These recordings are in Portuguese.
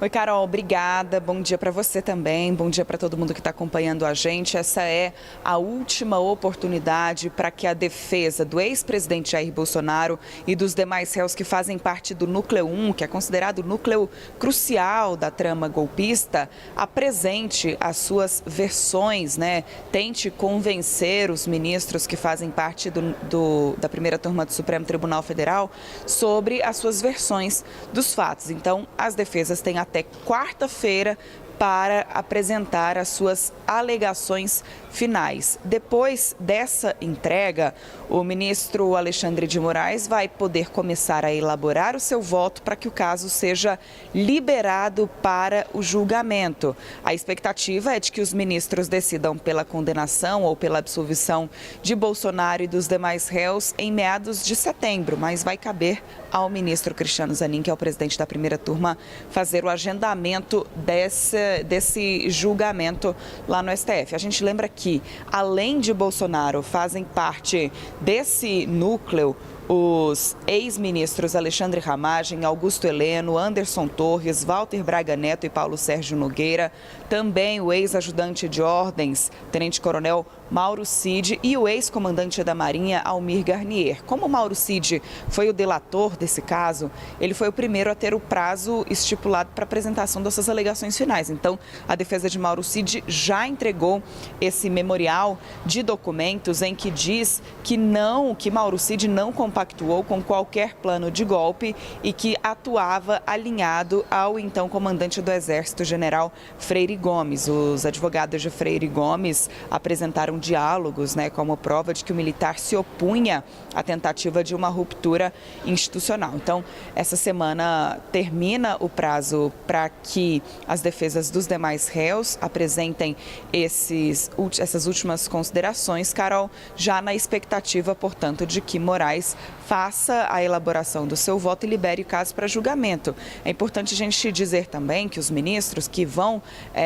Oi, Carol, obrigada. Bom dia para você também. Bom dia para todo mundo que está acompanhando a gente. Essa é a última oportunidade para que a defesa do ex-presidente Jair Bolsonaro e dos demais réus que fazem parte do núcleo 1, que é considerado o núcleo crucial da trama golpista, apresente as suas versões, né? Tente convencer os ministros que fazem parte da primeira turma do Supremo Tribunal Federal sobre as suas versões dos fatos. Então, as defesas têm até quarta-feira para apresentar as suas alegações finais. Depois dessa entrega, o ministro Alexandre de Moraes vai poder começar a elaborar o seu voto para que o caso seja liberado para o julgamento. A expectativa é de que os ministros decidam pela condenação ou pela absolvição de Bolsonaro e dos demais réus em meados de setembro, mas vai caber ao ministro Cristiano Zanin, que é o presidente da primeira turma, fazer o agendamento desse julgamento lá no STF. A gente lembra que, além de Bolsonaro, fazem parte desse núcleo os ex-ministros Alexandre Ramagem, Augusto Heleno, Anderson Torres, Walter Braga Neto e Paulo Sérgio Nogueira, também o ex-ajudante de ordens, tenente-coronel Mauro Cid, e o ex-comandante da Marinha, Almir Garnier. Como o Mauro Cid foi o delator desse caso, ele foi o primeiro a ter o prazo estipulado para apresentação dessas alegações finais. Então, a defesa de Mauro Cid já entregou esse memorial de documentos em que diz que Mauro Cid não compactuou com qualquer plano de golpe e que atuava alinhado ao então comandante do Exército, general Freire Gomes. Os advogados de Freire Gomes apresentaram diálogos, como prova de que o militar se opunha à tentativa de uma ruptura institucional. Então, essa semana termina o prazo para que as defesas dos demais réus apresentem essas últimas considerações, Carol, já na expectativa, portanto, de que Moraes faça a elaboração do seu voto e libere o caso para julgamento. É importante a gente dizer também que os ministros que vão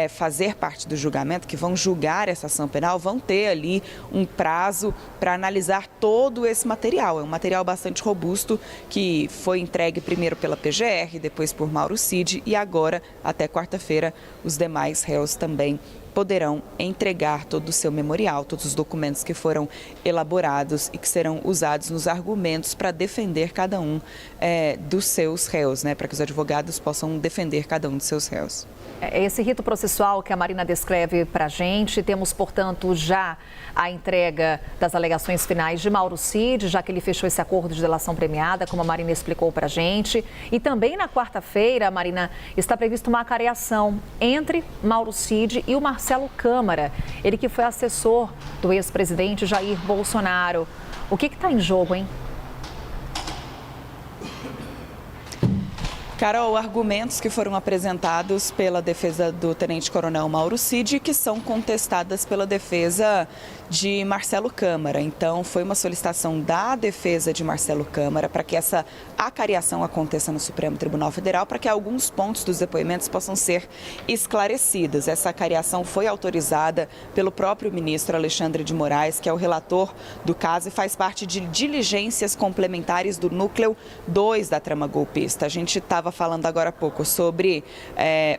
fazer parte do julgamento, que vão julgar essa ação penal, vão ter ali um prazo para analisar todo esse material. É um material bastante robusto que foi entregue primeiro pela PGR, depois por Mauro Cid e agora, até quarta-feira, os demais réus também poderão entregar todo o seu memorial, todos os documentos que foram elaborados e que serão usados nos argumentos para defender cada um dos seus réus, para que os advogados possam defender cada um dos seus réus. Esse rito processual que a Marina descreve para a gente, temos, portanto, já a entrega das alegações finais de Mauro Cid, já que ele fechou esse acordo de delação premiada, como a Marina explicou para a gente. E também na quarta-feira, Marina, está prevista uma acareação entre Mauro Cid e o Marcelo Câmara, ele que foi assessor do ex-presidente Jair Bolsonaro. O que está em jogo, hein? Carol, argumentos que foram apresentados pela defesa do tenente-coronel Mauro Cid, que são contestadas pela defesa de Marcelo Câmara. Então, foi uma solicitação da defesa de Marcelo Câmara para que essa acareação aconteça no Supremo Tribunal Federal, para que alguns pontos dos depoimentos possam ser esclarecidos. Essa acareação foi autorizada pelo próprio ministro Alexandre de Moraes, que é o relator do caso e faz parte de diligências complementares do núcleo 2 da trama golpista. A gente estava falando agora há pouco sobre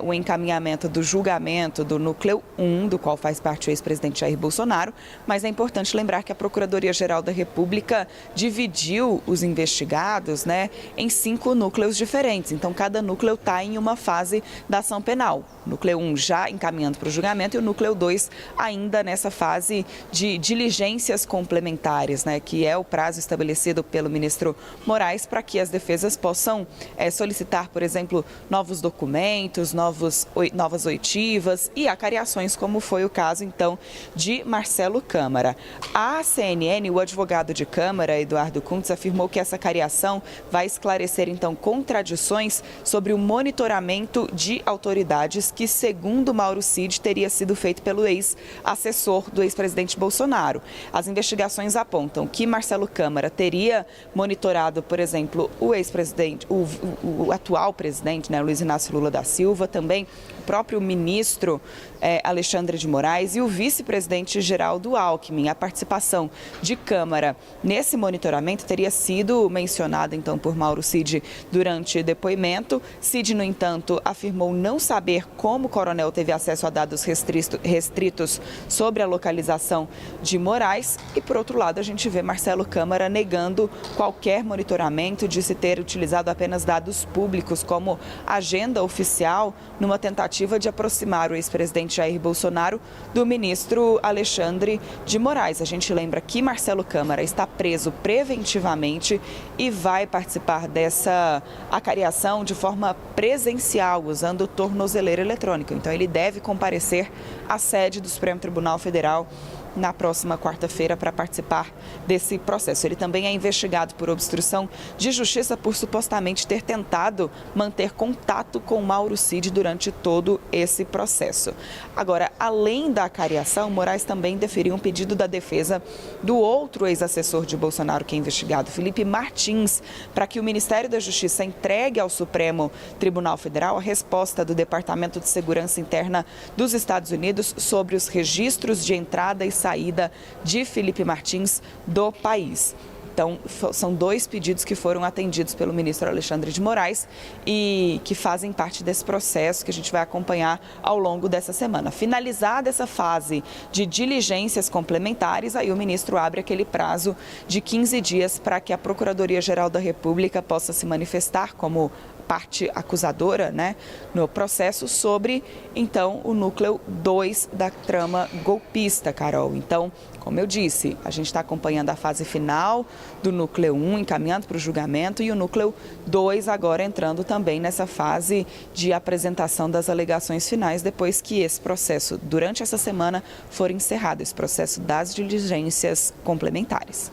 o encaminhamento do julgamento do núcleo 1, do qual faz parte o ex-presidente Jair Bolsonaro, mas é importante lembrar que a Procuradoria-Geral da República dividiu os investigados, em 5 núcleos diferentes. Então, cada núcleo está em uma fase da ação penal. O núcleo 1 já encaminhando para o julgamento e o núcleo 2 ainda nessa fase de diligências complementares, que é o prazo estabelecido pelo ministro Moraes para que as defesas possam solicitar, por exemplo, novos documentos, novas oitivas e acareações, como foi o caso, então, de Marcelo Câmara. A CNN, o advogado de Câmara, Eduardo Kuntz, afirmou que essa acareação vai esclarecer, então, contradições sobre o monitoramento de autoridades que, segundo Mauro Cid, teria sido feito pelo ex-assessor do ex-presidente Bolsonaro. As investigações apontam que Marcelo Câmara teria monitorado, por exemplo, o ex-presidente, o atual atual presidente, né, Luiz Inácio Lula da Silva, também o próprio ministro Alexandre de Moraes e o vice-presidente Geraldo Alckmin. A participação de Câmara nesse monitoramento teria sido mencionada, então, por Mauro Cid durante depoimento. Cid, no entanto, afirmou não saber como o coronel teve acesso a dados restritos sobre a localização de Moraes. E, por outro lado, a gente vê Marcelo Câmara negando qualquer monitoramento de se ter utilizado apenas dados públicos como agenda oficial numa tentativa de aproximar o ex-presidente Jair Bolsonaro do ministro Alexandre de Moraes. A gente lembra que Marcelo Câmara está preso preventivamente e vai participar dessa acariação de forma presencial, usando tornozeleira eletrônica. Então, ele deve comparecer à sede do Supremo Tribunal Federal na próxima quarta-feira para participar desse processo. Ele também é investigado por obstrução de justiça por supostamente ter tentado manter contato com Mauro Cid durante todo esse processo. Agora, além da acariação, Moraes também deferiu um pedido da defesa do outro ex-assessor de Bolsonaro que é investigado, Felipe Martins, para que o Ministério da Justiça entregue ao Supremo Tribunal Federal a resposta do Departamento de Segurança Interna dos Estados Unidos sobre os registros de entrada e saída de Felipe Martins do país. Então, são dois pedidos que foram atendidos pelo ministro Alexandre de Moraes e que fazem parte desse processo que a gente vai acompanhar ao longo dessa semana. Finalizada essa fase de diligências complementares, aí o ministro abre aquele prazo de 15 dias para que a Procuradoria-Geral da República possa se manifestar como parte acusadora, né, no processo sobre, então, o núcleo 2 da trama golpista, Carol. Então, como eu disse, a gente está acompanhando a fase final do núcleo 1, encaminhando para o julgamento, e o núcleo 2 agora entrando também nessa fase de apresentação das alegações finais, depois que esse processo, durante essa semana, for encerrado, esse processo das diligências complementares.